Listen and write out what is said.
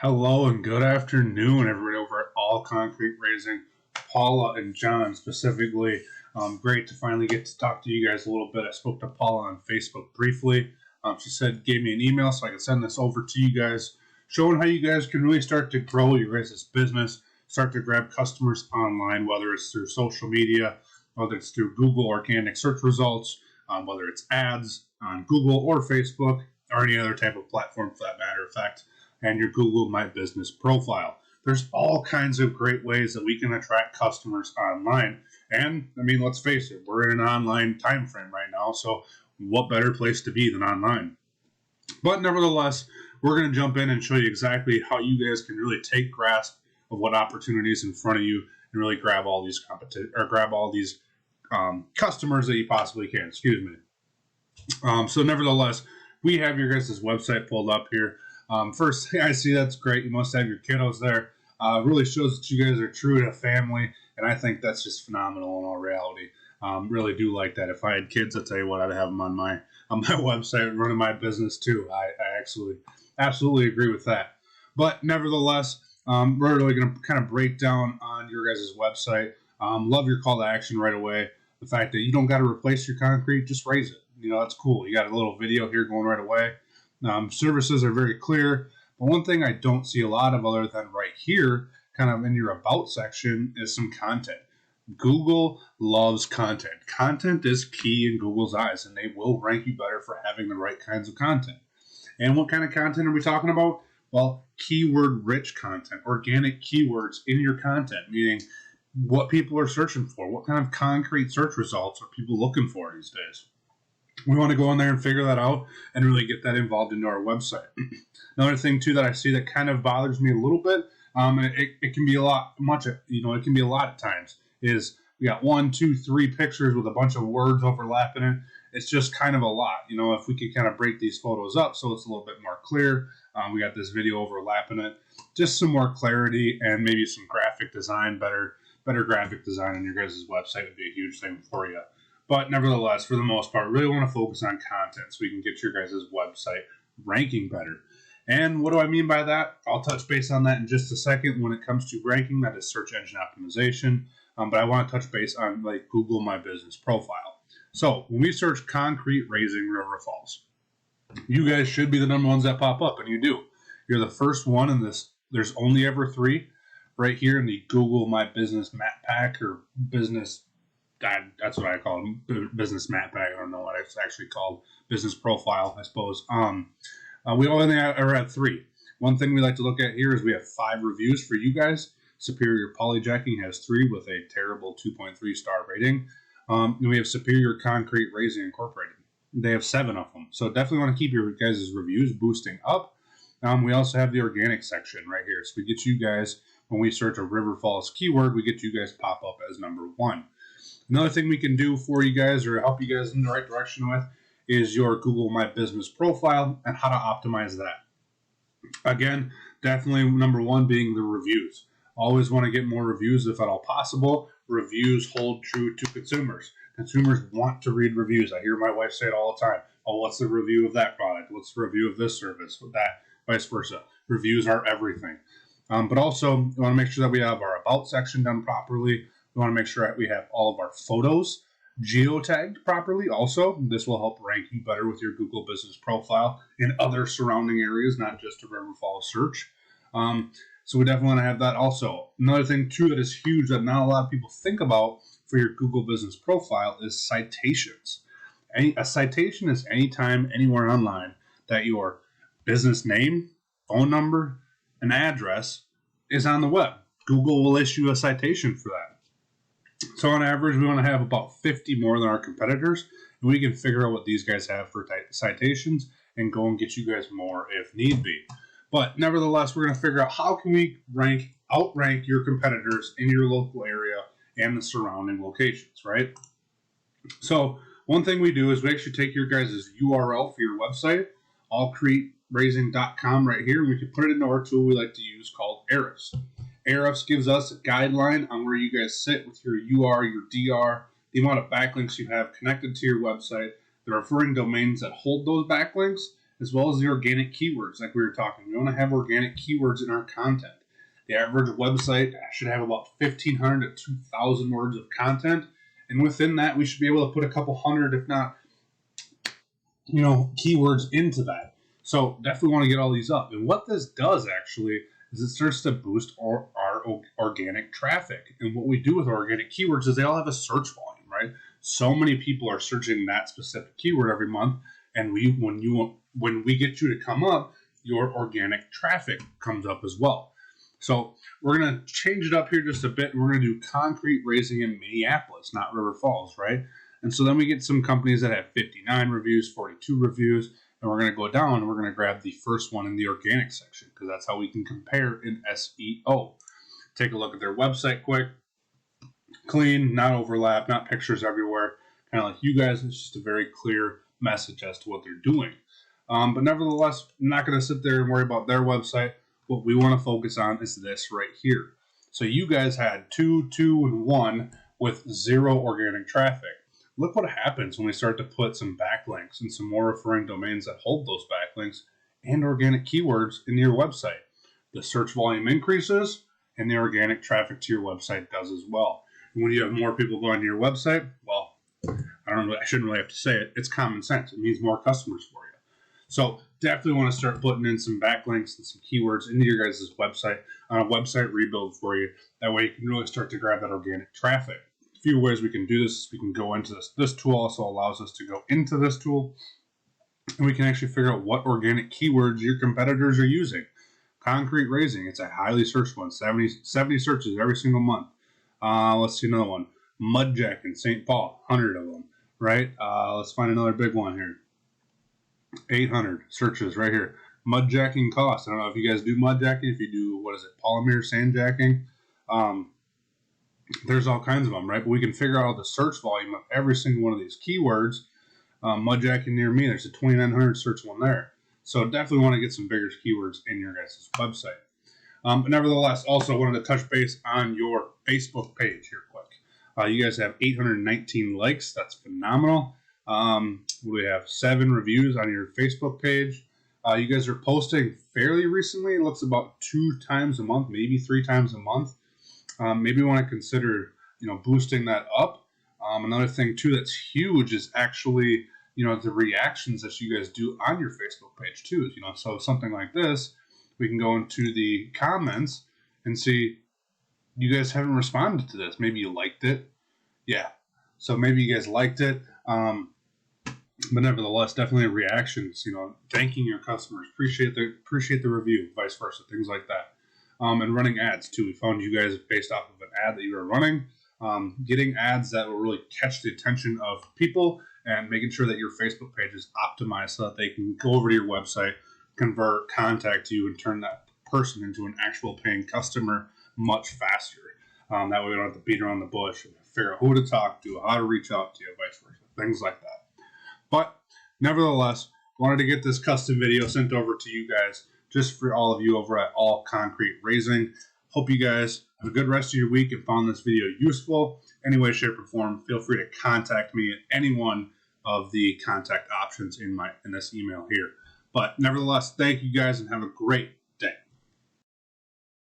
Hello and good afternoon, everybody over at All Concrete Raising. Paula and John specifically. Great to finally get to talk to you guys a little bit. I spoke to Paula on Facebook briefly. She said gave me an email so I could send this over to you guys, showing how you guys can really start to grow your guys' business, start to grab customers online, whether it's through social media, whether it's through Google organic search results, whether it's ads on Google or Facebook, or any other type of platform for that matter of fact, and your Google My Business profile. There's all kinds of great ways that we can attract customers online. And I mean, let's face it, we're in an online time frame right now, so what better place to be than online? But nevertheless, we're going to jump in and show you exactly how you guys can really take grasp of what opportunities in front of you and really grab all these customers that you possibly can. Excuse me. So nevertheless, we have your guys' website pulled up here. First thing I see, that's great. You must have your kiddos there. Really shows that you guys are true to family, and I think that's just phenomenal in all reality. Really do like that. If I had kids, I'll tell you what, I'd have them on my website running my business too. I absolutely agree with that. But nevertheless, we're really going to kind of break down on your guys' website. Love your call to action right away. The fact that you don't got to replace your concrete, just raise it. You know, that's cool. You got a little video here going right away. Services are very clear, but one thing I don't see a lot of other than right here, kind of in your about section, is some content. Google loves content. Content is key in Google's eyes, and they will rank you better for having the right kinds of content. And what kind of content are we talking about? Well, keyword-rich content, organic keywords in your content, meaning what people are searching for. What kind of concrete search results are people looking for these days? We want to go in there and figure that out and really get that involved into our website. Another thing too that I see that kind of bothers me a little bit, it can be it can be a lot at times, is we got 1, 2, 3 pictures with a bunch of words overlapping it. It's just kind of a lot. You know, if we could kind of break these photos up so it's a little bit more clear. We got this video overlapping it. Just some more clarity and maybe some graphic design, better graphic design on your guys' website would be a huge thing for you. But nevertheless, for the most part, really want to focus on content so we can get your guys' website ranking better. And what do I mean by that? I'll touch base on that in just a second. When it comes to ranking, that is search engine optimization. But I want to touch base on like Google My Business profile. So when we search concrete raising River Falls, you guys should be the number ones that pop up, and you do. You're the first one in this. There's only ever 3 right here in the Google My Business Map Pack or business. That's what I call it, business map pack. I don't know what it's actually called, business profile, I suppose. We only are at 3. One thing we like to look at here is we have 5 reviews for you guys. Superior Polyjacking has 3 with a terrible 2.3 star rating. And we have Superior Concrete Raising Incorporated. They have 7 of them. So definitely want to keep your guys' reviews boosting up. We also have the organic section right here. So we get you guys, when we search a River Falls keyword, we get you guys pop up as number 1. Another thing we can do for you guys or help you guys in the right direction with is your Google My Business profile and how to optimize that. Again, definitely number 1 being the reviews. Always want to get more reviews if at all possible. Reviews hold true to consumers. Consumers want to read reviews. I hear my wife say it all the time. Oh, what's the review of that product? What's the review of this service? With that, vice versa. Reviews are everything. But also, we want to make sure that we have our About section done properly. We want to make sure that we have all of our photos geotagged properly. Also, this will help rank you better with your Google Business profile in other surrounding areas, not just a River Falls search. So we definitely want to have that also. Another thing, too, that is huge that not a lot of people think about for your Google Business profile is citations. A citation is anytime, anywhere online that your business name, phone number, and address is on the web. Google will issue a citation for that. So on average, we want to have about 50 more than our competitors, and we can figure out what these guys have for citations and go and get you guys more if need be. But nevertheless, we're going to figure out how can we outrank your competitors in your local area and the surrounding locations, right? So one thing we do is we actually take your guys' URL for your website, allcreateraising.com right here, and we can put it into our tool we like to use called Ahrefs. Ahrefs gives us a guideline on where you guys sit with your UR, your DR, the amount of backlinks you have connected to your website, the referring domains that hold those backlinks, as well as the organic keywords like we were talking. We want to have organic keywords in our content. The average website should have about 1,500 to 2,000 words of content, and within that, we should be able to put a couple hundred, if not, keywords into that. So definitely want to get all these up. And what this does actually is it starts to boost our organic traffic. And what we do with organic keywords is they all have a search volume, right? So many people are searching that specific keyword every month, and when we get you to come up, your organic traffic comes up as well. So we're going to change it up here just a bit, and we're going to do concrete raising in Minneapolis, not River Falls, right? And so then we get some companies that have 59 reviews, 42 reviews, and we're going to go down and we're going to grab the first one in the organic section because that's how we can compare in SEO. Take a look at their website quick. Clean, not overlap, not pictures everywhere. Kind of like you guys, it's just a very clear message as to what they're doing. But nevertheless, I'm not going to sit there and worry about their website. What we want to focus on is this right here. So you guys had 2, 2, and 1 with 0 organic traffic. Look what happens when we start to put some backlinks and some more referring domains that hold those backlinks and organic keywords into your website. The search volume increases and the organic traffic to your website does as well. And when you have more people going to your website, well, I shouldn't really have to say it. It's common sense. It means more customers for you. So definitely want to start putting in some backlinks and some keywords into your guys' website on a website rebuild for you. That way you can really start to grab that organic traffic. A few ways we can do this. We can go into this. This tool also allows us to go into this tool, and we can actually figure out what organic keywords your competitors are using. Concrete raising, it's a highly searched one. 70 searches every single month. Let's see another one. Mudjack in St. Paul, 100 of them, right? Let's find another big one here. 800 searches right here. Mudjacking costs. I don't know if you guys do mudjacking. If you do, polymer sandjacking. There's all kinds of them, right? But we can figure out the search volume of every single one of these keywords. Mudjacking near me, there's a 2,900 search one there. So definitely want to get some bigger keywords in your guys' website. But nevertheless, also wanted to touch base on your Facebook page here quick. You guys have 819 likes. That's phenomenal. We have 7 reviews on your Facebook page. You guys are posting fairly recently. It looks about 2 times a month, maybe 3 times a month. Maybe you want to consider, boosting that up. Another thing too that's huge is actually, the reactions that you guys do on your Facebook page too. So something like this, we can go into the comments and see you guys haven't responded to this. Maybe you liked it. Yeah. So maybe you guys liked it. But nevertheless, definitely reactions, thanking your customers, appreciate the review, vice versa, things like that. And running ads too. We found you guys based off of an ad that you were running, getting ads that will really catch the attention of people and making sure that your Facebook page is optimized so that they can go over to your website, convert, contact you, and turn that person into an actual paying customer much faster. That way we don't have to beat around the bush and figure out who to talk to, how to reach out to you, vice versa, things like that. But nevertheless, wanted to get this custom video sent over to you guys just for all of you over at All Concrete Raising. Hope you guys have a good rest of your week and found this video useful. Any way, shape, or form, feel free to contact me at any one of the contact options in this email here. But nevertheless, thank you guys and have a great